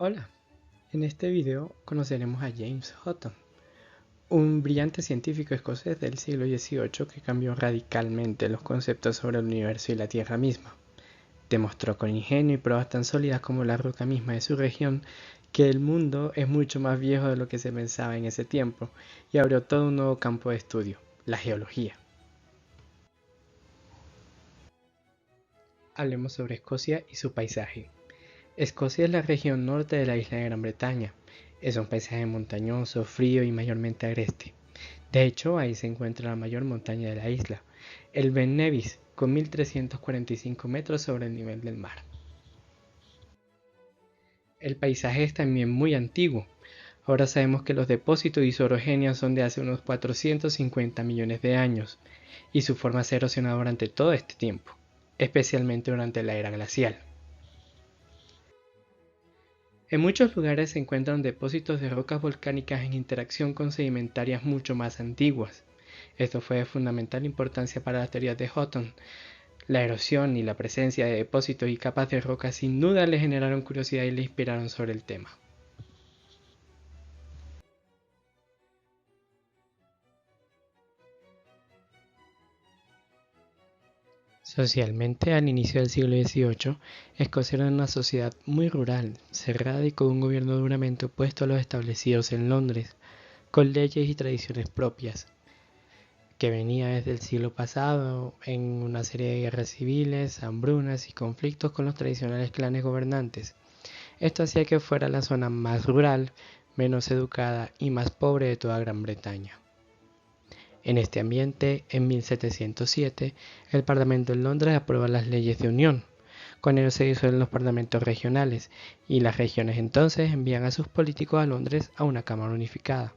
Hola, en este video conoceremos a James Hutton, un brillante científico escocés del siglo XVIII que cambió radicalmente los conceptos sobre el universo y la Tierra misma. Demostró con ingenio y pruebas tan sólidas como la roca misma de su región que el mundo es mucho más viejo de lo que se pensaba en ese tiempo y abrió todo un nuevo campo de estudio, la geología. Hablemos sobre Escocia y su paisaje. Escocia es la región norte de la isla de Gran Bretaña. Es un paisaje montañoso, frío y mayormente agreste. De hecho, ahí se encuentra la mayor montaña de la isla, el Ben Nevis, con 1345 metros sobre el nivel del mar. El paisaje es también muy antiguo. Ahora sabemos que los depósitos de isorogenia son de hace unos 450 millones de años, y su forma se ha erosionado durante todo este tiempo, especialmente durante la era glacial. En muchos lugares se encuentran depósitos de rocas volcánicas en interacción con sedimentarias mucho más antiguas. Esto fue de fundamental importancia para las teorías de Hutton. La erosión y la presencia de depósitos y capas de roca sin duda le generaron curiosidad y le inspiraron sobre el tema. Socialmente, al inicio del siglo XVIII, Escocia era una sociedad muy rural, cerrada y con un gobierno duramente opuesto a los establecidos en Londres, con leyes y tradiciones propias, que venía desde el siglo pasado en una serie de guerras civiles, hambrunas y conflictos con los tradicionales clanes gobernantes. Esto hacía que fuera la zona más rural, menos educada y más pobre de toda Gran Bretaña. En este ambiente, en 1707, el Parlamento en Londres aprueba las leyes de unión. Con ello se disuelven los parlamentos regionales y las regiones entonces envían a sus políticos a Londres a una cámara unificada.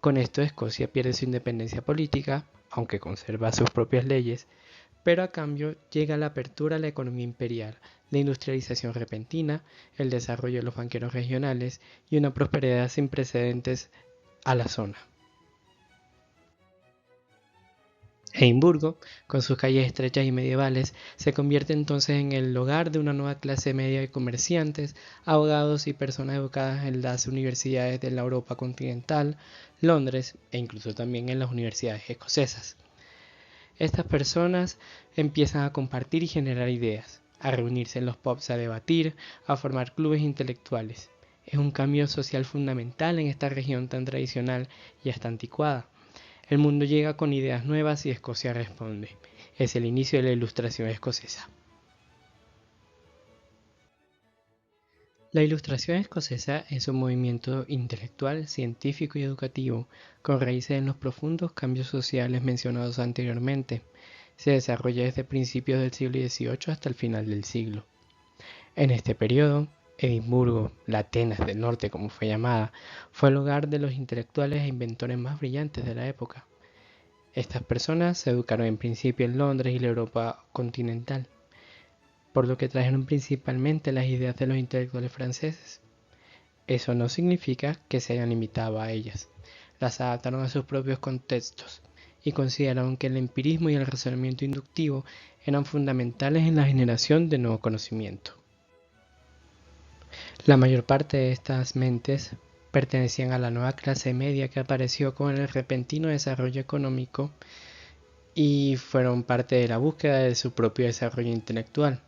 Con esto Escocia pierde su independencia política, aunque conserva sus propias leyes, pero a cambio llega la apertura a la economía imperial, la industrialización repentina, el desarrollo de los banqueros regionales y una prosperidad sin precedentes a la zona. Edimburgo, con sus calles estrechas y medievales, se convierte entonces en el hogar de una nueva clase media de comerciantes, abogados y personas educadas en las universidades de la Europa continental, Londres e incluso también en las universidades escocesas. Estas personas empiezan a compartir y generar ideas, a reunirse en los pubs a debatir, a formar clubes intelectuales. Es un cambio social fundamental en esta región tan tradicional y hasta anticuada. El mundo llega con ideas nuevas y Escocia responde. Es el inicio de la Ilustración escocesa. La Ilustración escocesa es un movimiento intelectual, científico y educativo con raíces en los profundos cambios sociales mencionados anteriormente. Se desarrolla desde principios del siglo XVIII hasta el final del siglo. En este periodo, Edimburgo, la Atenas del Norte como fue llamada, fue el hogar de los intelectuales e inventores más brillantes de la época. Estas personas se educaron en principio en Londres y la Europa continental, por lo que trajeron principalmente las ideas de los intelectuales franceses. Eso no significa que se hayan limitado a ellas, las adaptaron a sus propios contextos y consideraron que el empirismo y el razonamiento inductivo eran fundamentales en la generación de nuevo conocimiento. La mayor parte de estas mentes pertenecían a la nueva clase media que apareció con el repentino desarrollo económico y fueron parte de la búsqueda de su propio desarrollo intelectual.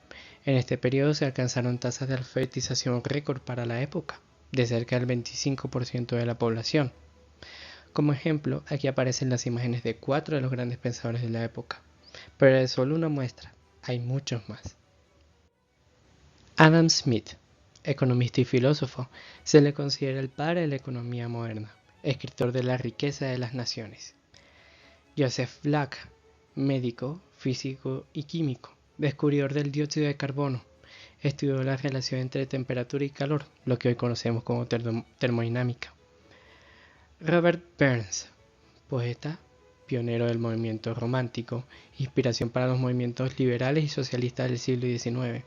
En este periodo se alcanzaron tasas de alfabetización récord para la época, de cerca del 25% de la población. Como ejemplo, aquí aparecen las imágenes de 4 de los grandes pensadores de la época, pero es solo una muestra, hay muchos más. Adam Smith, economista y filósofo, se le considera el padre de la economía moderna, escritor de La riqueza de las naciones. Joseph Black, médico, físico y químico, descubridor del dióxido de carbono, estudió la relación entre temperatura y calor, lo que hoy conocemos como termodinámica. Robert Burns, poeta, pionero del movimiento romántico, inspiración para los movimientos liberales y socialistas del siglo XIX.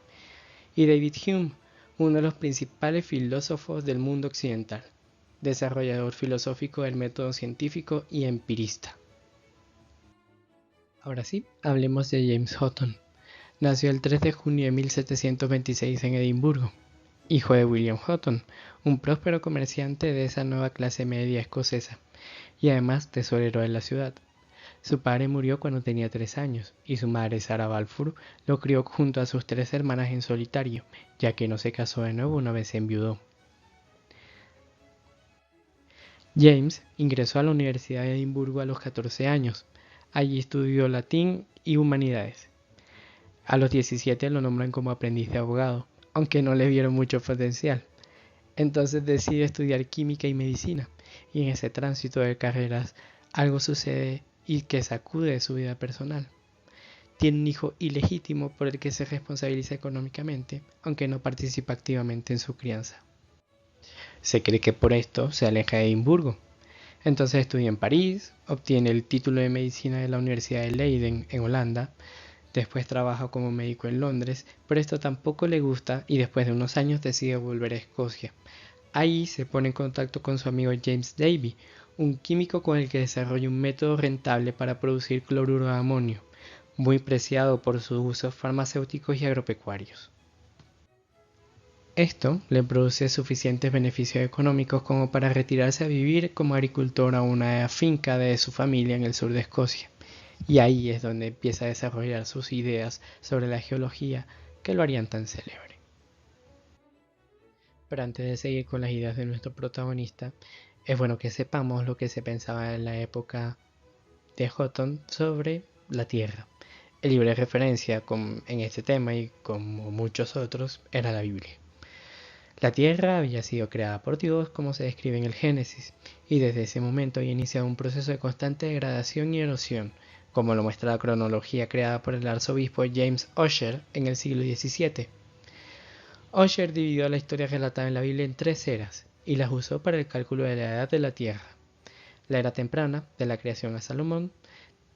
Y David Hume, uno de los principales filósofos del mundo occidental, desarrollador filosófico del método científico y empirista. Ahora sí, hablemos de James Hutton. Nació el 3 de junio de 1726 en Edimburgo. hijo de William Houghton, un próspero comerciante de esa nueva clase media escocesa, y además tesorero de la ciudad. Su padre murió cuando tenía 3 años, y su madre Sarah Balfour lo crió junto a sus 3 hermanas en solitario, ya que no se casó de nuevo una vez se enviudó. James ingresó a la Universidad de Edimburgo a los 14 años. Allí estudió latín y humanidades. A los 17 lo nombran como aprendiz de abogado, aunque no le vieron mucho potencial. Entonces decide estudiar química y medicina, y en ese tránsito de carreras algo sucede y que sacude su vida personal. Tiene un hijo ilegítimo por el que se responsabiliza económicamente, aunque no participa activamente en su crianza. Se cree que por esto se aleja de Edimburgo. Entonces estudia en París, obtiene el título de medicina de la Universidad de Leiden en Holanda, después trabaja como médico en Londres, pero esto tampoco le gusta y después de unos años decide volver a Escocia. Ahí se pone en contacto con su amigo James Davy, un químico con el que desarrolla un método rentable para producir cloruro de amonio, muy preciado por sus usos farmacéuticos y agropecuarios. Esto le produce suficientes beneficios económicos como para retirarse a vivir como agricultor a una finca de su familia en el sur de Escocia. Y ahí es donde empieza a desarrollar sus ideas sobre la geología que lo harían tan célebre. Pero antes de seguir con las ideas de nuestro protagonista, es bueno que sepamos lo que se pensaba en la época de Houghton sobre la Tierra. El libro de referencia en este tema y como muchos otros era la Biblia. La Tierra había sido creada por Dios, como se describe en el Génesis, y desde ese momento había iniciado un proceso de constante degradación y erosión, como lo muestra la cronología creada por el arzobispo James Ussher en el siglo XVII. Ussher dividió la historia relatada en la Biblia en 3 eras, y las usó para el cálculo de la edad de la Tierra. La era temprana, de la creación a Salomón;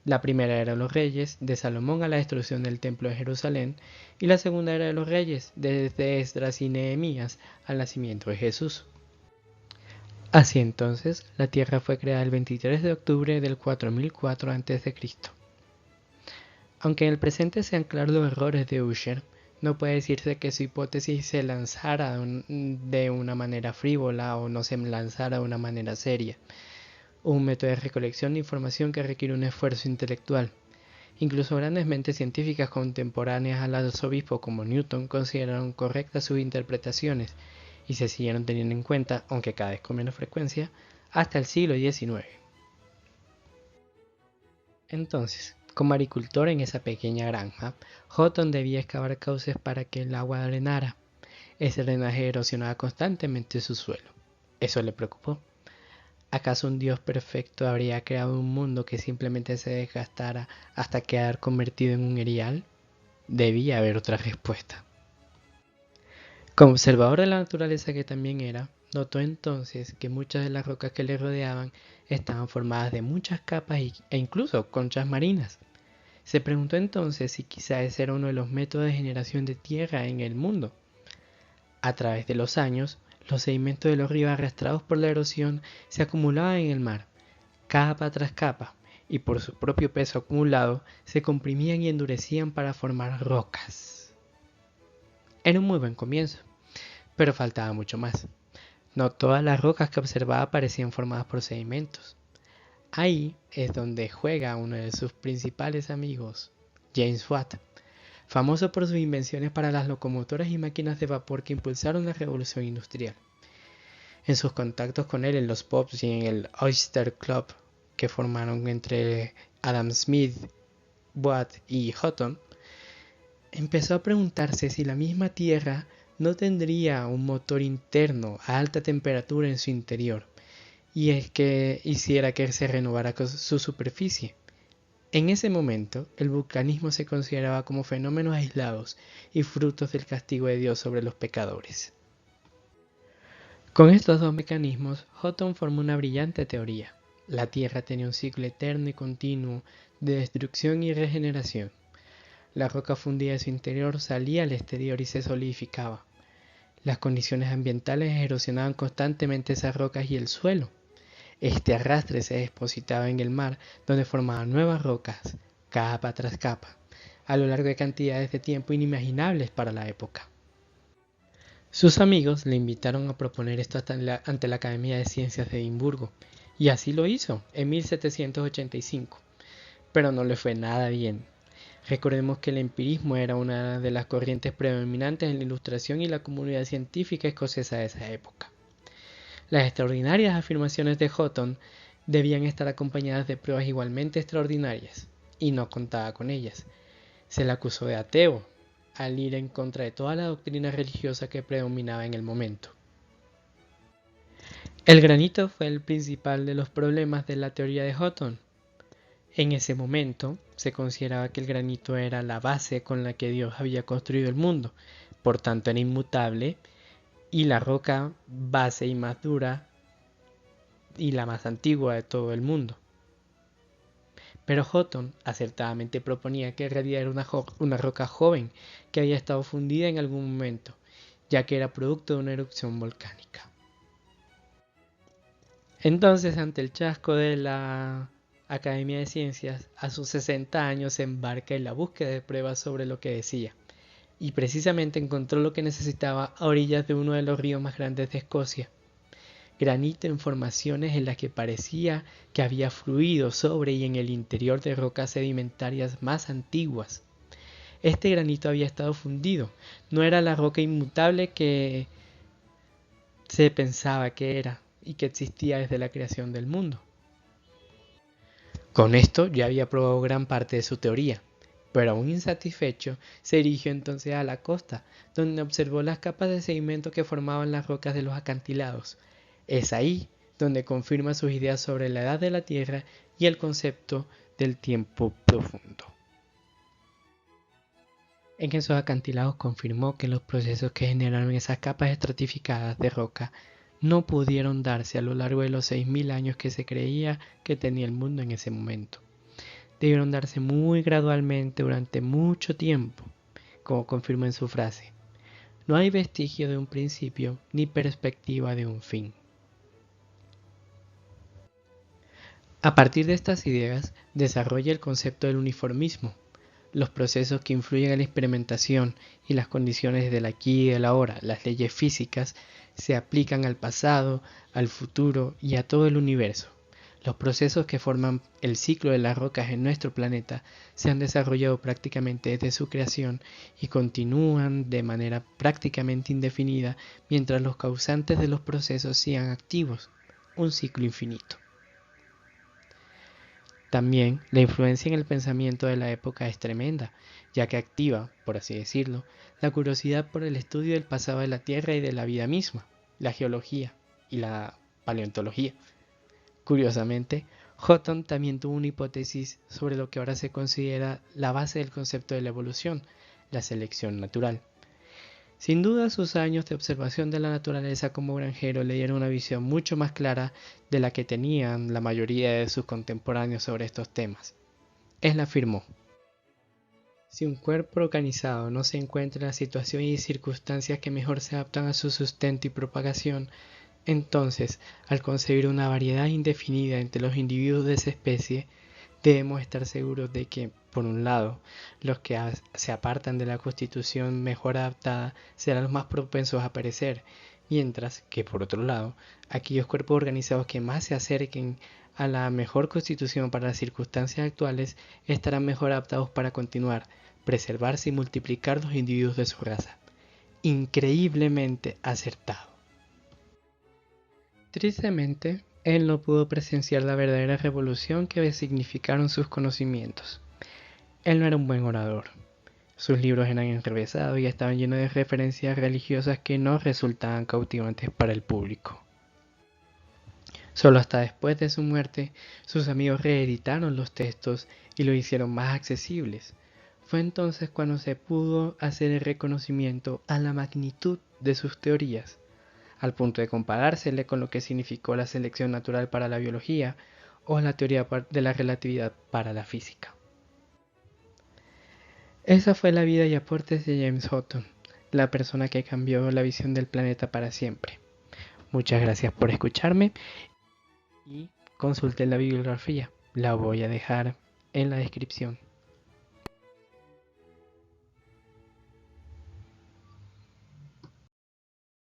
la primera era de los reyes, de Salomón a la destrucción del templo de Jerusalén; y la segunda era de los reyes, desde Esdras y Nehemías al nacimiento de Jesús. Así entonces, la Tierra fue creada el 23 de octubre del 4004 a.C. Aunque en el presente sean claros los errores de Ussher, no puede decirse que su hipótesis se lanzara de una manera frívola o no se lanzara de una manera seria. Un método de recolección de información que requiere un esfuerzo intelectual. Incluso grandes mentes científicas contemporáneas al arzobispo como Newton consideraron correctas sus interpretaciones y se siguieron teniendo en cuenta, aunque cada vez con menos frecuencia, hasta el siglo XIX. Entonces, como agricultor en esa pequeña granja, Houghton debía excavar cauces para que el agua drenara. Ese drenaje erosionaba constantemente su suelo. Eso le preocupó. ¿Acaso un Dios perfecto habría creado un mundo que simplemente se desgastara hasta quedar convertido en un erial? Debía haber otra respuesta. Como observador de la naturaleza que también era, notó entonces que muchas de las rocas que le rodeaban estaban formadas de muchas capas e incluso conchas marinas. Se preguntó entonces si quizá ese era uno de los métodos de generación de tierra en el mundo. A través de los años, los sedimentos de los ríos arrastrados por la erosión se acumulaban en el mar, capa tras capa, y por su propio peso acumulado se comprimían y endurecían para formar rocas. Era un muy buen comienzo, pero faltaba mucho más. No todas las rocas que observaba parecían formadas por sedimentos. Ahí es donde juega uno de sus principales amigos, James Watt, famoso por sus invenciones para las locomotoras y máquinas de vapor que impulsaron la revolución industrial. En sus contactos con él en los pubs y en el Oyster Club que formaron entre Adam Smith, Watt y Houghton, empezó a preguntarse si la misma Tierra no tendría un motor interno a alta temperatura en su interior, y es que hiciera que se renovara su superficie. En ese momento, el vulcanismo se consideraba como fenómenos aislados y frutos del castigo de Dios sobre los pecadores. Con estos dos mecanismos, Houghton formó una brillante teoría. La Tierra tenía un ciclo eterno y continuo de destrucción y regeneración. La roca fundida de su interior salía al exterior y se solidificaba. Las condiciones ambientales erosionaban constantemente esas rocas y el suelo. Este arrastre se depositaba en el mar, donde formaban nuevas rocas, capa tras capa, a lo largo de cantidades de tiempo inimaginables para la época. Sus amigos le invitaron a proponer esto ante la Academia de Ciencias de Edimburgo, y así lo hizo en 1785, pero no le fue nada bien. Recordemos que el empirismo era una de las corrientes predominantes en la Ilustración y la comunidad científica escocesa de esa época. Las extraordinarias afirmaciones de Houghton debían estar acompañadas de pruebas igualmente extraordinarias, y no contaba con ellas. Se le acusó de ateo, al ir en contra de toda la doctrina religiosa que predominaba en el momento. El granito fue el principal de los problemas de la teoría de Houghton. En ese momento se consideraba que el granito era la base con la que Dios había construido el mundo, por tanto era inmutable, y la roca base y más dura y la más antigua de todo el mundo. Pero Houghton acertadamente proponía que en realidad era una roca joven que había estado fundida en algún momento, ya que era producto de una erupción volcánica. Entonces, ante el chasco de la Academia de Ciencias, a sus 60 años se embarca en la búsqueda de pruebas sobre lo que decía, y precisamente encontró lo que necesitaba a orillas de uno de los ríos más grandes de Escocia. Granito en formaciones en las que parecía que había fluido sobre y en el interior de rocas sedimentarias más antiguas. Este granito había estado fundido, no era la roca inmutable que se pensaba que era y que existía desde la creación del mundo. Con esto ya había probado gran parte de su teoría, pero aún insatisfecho, se dirigió entonces a la costa, donde observó las capas de sedimento que formaban las rocas de los acantilados. Es ahí donde confirma sus ideas sobre la edad de la Tierra y el concepto del tiempo profundo. En esos acantilados confirmó que los procesos que generaron esas capas estratificadas de roca no pudieron darse a lo largo de los 6.000 años que se creía que tenía el mundo en ese momento. Debieron darse muy gradualmente durante mucho tiempo, como confirma en su frase. No hay vestigio de un principio ni perspectiva de un fin. A partir de estas ideas, desarrolla el concepto del uniformismo, los procesos que influyen en la experimentación y las condiciones del aquí y del ahora, las leyes físicas, se aplican al pasado, al futuro y a todo el universo. Los procesos que forman el ciclo de las rocas en nuestro planeta se han desarrollado prácticamente desde su creación y continúan de manera prácticamente indefinida mientras los causantes de los procesos sigan activos, un ciclo infinito. También la influencia en el pensamiento de la época es tremenda, ya que activa, por así decirlo, la curiosidad por el estudio del pasado de la Tierra y de la vida misma, la geología y la paleontología. Curiosamente, Houghton también tuvo una hipótesis sobre lo que ahora se considera la base del concepto de la evolución, la selección natural. Sin duda, sus años de observación de la naturaleza como granjero le dieron una visión mucho más clara de la que tenían la mayoría de sus contemporáneos sobre estos temas. Él afirmó: si un cuerpo organizado no se encuentra en las situaciones y circunstancias que mejor se adaptan a su sustento y propagación, entonces, al concebir una variedad indefinida entre los individuos de esa especie, debemos estar seguros de que, por un lado, los que se apartan de la constitución mejor adaptada serán los más propensos a perecer, mientras que, por otro lado, aquellos cuerpos organizados que más se acerquen a la mejor constitución para las circunstancias actuales estarán mejor adaptados para continuar, preservarse y multiplicar los individuos de su raza. Increíblemente acertado. Tristemente, él no pudo presenciar la verdadera revolución que significaron sus conocimientos. Él no era un buen orador. Sus libros eran enrevesados y estaban llenos de referencias religiosas que no resultaban cautivantes para el público. Solo hasta después de su muerte, sus amigos reeditaron los textos y lo hicieron más accesibles. Fue entonces cuando se pudo hacer el reconocimiento a la magnitud de sus teorías, al punto de comparársele con lo que significó la selección natural para la biología o la teoría de la relatividad para la física. Esa fue la vida y aportes de James Houghton, la persona que cambió la visión del planeta para siempre. Muchas gracias por escucharme y consulten la bibliografía, la voy a dejar en la descripción.